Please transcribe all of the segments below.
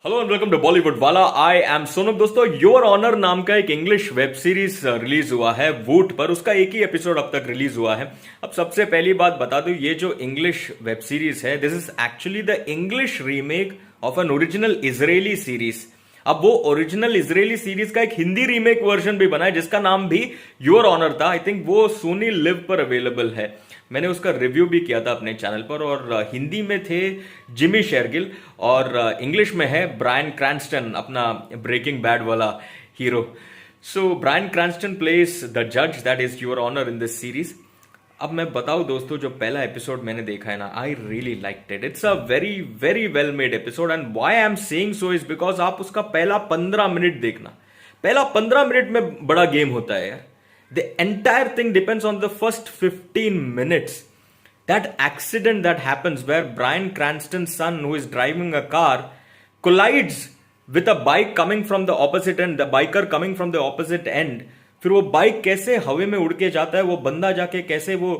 Hello and welcome to Bollywood वाला। I am Sonam. दोस्तों, your honour नाम का एक इंग्लिश वेब सीरीज रिलीज हुआ है वूट पर। उसका एक ही एपिसोड अब तक रिलीज हुआ है। अब सबसे पहली बात बता दूं, ये जो इंग्लिश वेब सीरीज है, this is actually the English remake of an original Israeli series. अब वो ओरिजिनल इजरायली सीरीज का एक हिंदी रीमेक वर्जन भी बना है जिसका नाम भी योर ऑनर था। आई थिंक वो सोनी लिव पर अवेलेबल है। मैंने उसका रिव्यू भी किया था अपने चैनल पर। और हिंदी में थे जिमी शेरगिल और इंग्लिश में है ब्रायन क्रैंस्टन, अपना ब्रेकिंग बैड वाला hero. So Bryan Cranston plays the जज that is your honour in this series. अब मैं बताऊं दोस्तों, जो पहला एपिसोड मैंने देखा है ना, I really liked it. It's a very very well made episode and why I am saying so is because आप उसका पहला 15 मिनट देखना। पहला 15 मिनट में बड़ा गेम होता है यार। The entire thing depends on the first 15 minutes. That accident that happens where Bryan Cranston's son, who is driving a car, collides with a bike coming from the opposite end, the biker coming from the opposite end. फिर वो bike कैसे हवा में उड़ के जाता है, वो बंदा जाके कैसे वो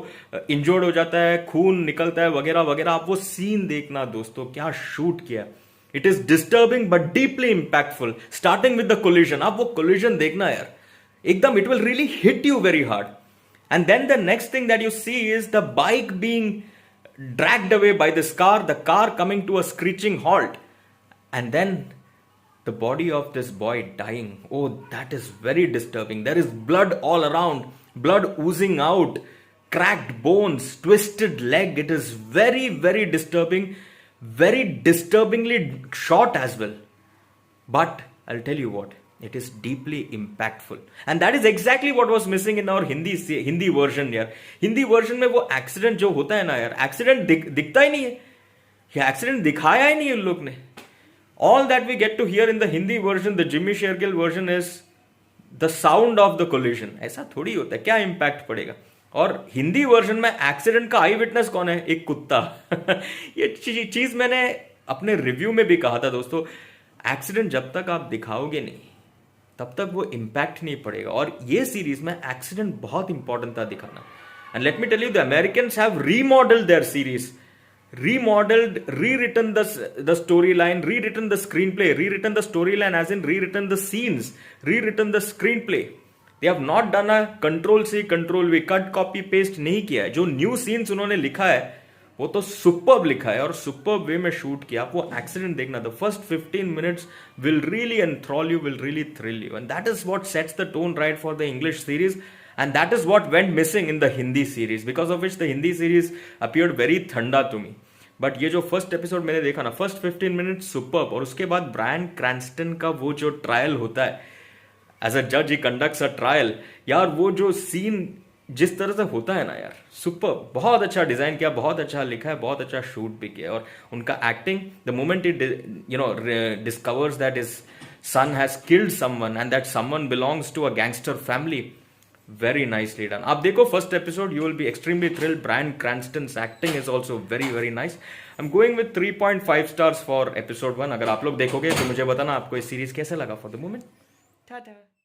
इंजर्ड हो जाता है, खून निकलता है वगैरह वगैरह। आप वो सीन देखना दोस्तों, क्या शूट किया। It is disturbing but deeply impactful, starting with the collision. आप वो कोलिजन देखना यार, एकदम it will really hit you very hard. And then the next thing that you see is the bike being dragged away by this car, the car coming to a screeching halt, and then the body of this boy dying. Oh, that is very disturbing. There is blood all around, blood oozing out, cracked bones, twisted leg. It is very very disturbing, very disturbingly shot as well. But I'll tell you what, it is deeply impactful and that is exactly what was missing in our Hindi version यार। Hindi version में वो accident जो होता है ना यार, accident दिखता ही नहीं है, या एक्सीडेंट दिखाया ही नहीं है उन लोग ने। All that we get to hear in the Hindi version, the Jimmy Shergill version, is the sound of the collision. ऐसा थोड़ी होता है, क्या इंपैक्ट पड़ेगा। और हिंदी वर्जन में एक्सीडेंट का आई विटनेस कौन है? एक कुत्ता। ये चीज मैंने अपने रिव्यू में भी कहा था दोस्तों, एक्सीडेंट जब तक आप दिखाओगे नहीं तब तक वो इंपैक्ट नहीं पड़ेगा। और ये सीरीज में एक्सीडेंट बहुत इंपॉर्टेंट था दिखाना। And let me tell you, the Americans have remodelled their series, remodelled, rewritten the story line, rewritten the screen play, rewritten the story line as in rewritten the scenes, rewritten the screen play. They have not done a control C control V, cut copy paste नहीं किया है। जो new scenes उन्होंने लिखा है वो तो superb लिखा है और सुपर्ब वे में शूट किया। आप वो एक्सीडेंट देखना, the first 15 minutes will really enthral you, will really thrill you, and that is what sets the tone right for the English series, and that is what went missing in the Hindi series, because of which the Hindi series appeared very ठंडा to me. But ये जो first episode मैंने देखा ना, first 15 minute superb. और उसके बाद Bryan Cranston का वो जो ट्रायल होता है, एज अ जज ही कंडक्ट्स अ ट्रायल, यार वो जो सीन जिस तरह से होता है ना यार, सुपर, बहुत अच्छा डिजाइन किया, बहुत अच्छा लिखा है, बहुत अच्छा शूट भी किया। और उनका acting, the moment it discovers that is son has killed someone and that someone belongs to a gangster family, very nicely done. आप देखो first episode, you will be extremely thrilled. Bryan Cranston's acting is also very very nice. I am going with 3.5 stars for episode 1। अगर आप लोग देखोगे तो मुझे बताना आपको ये सीरीज कैसे लगा। For the moment, Tata.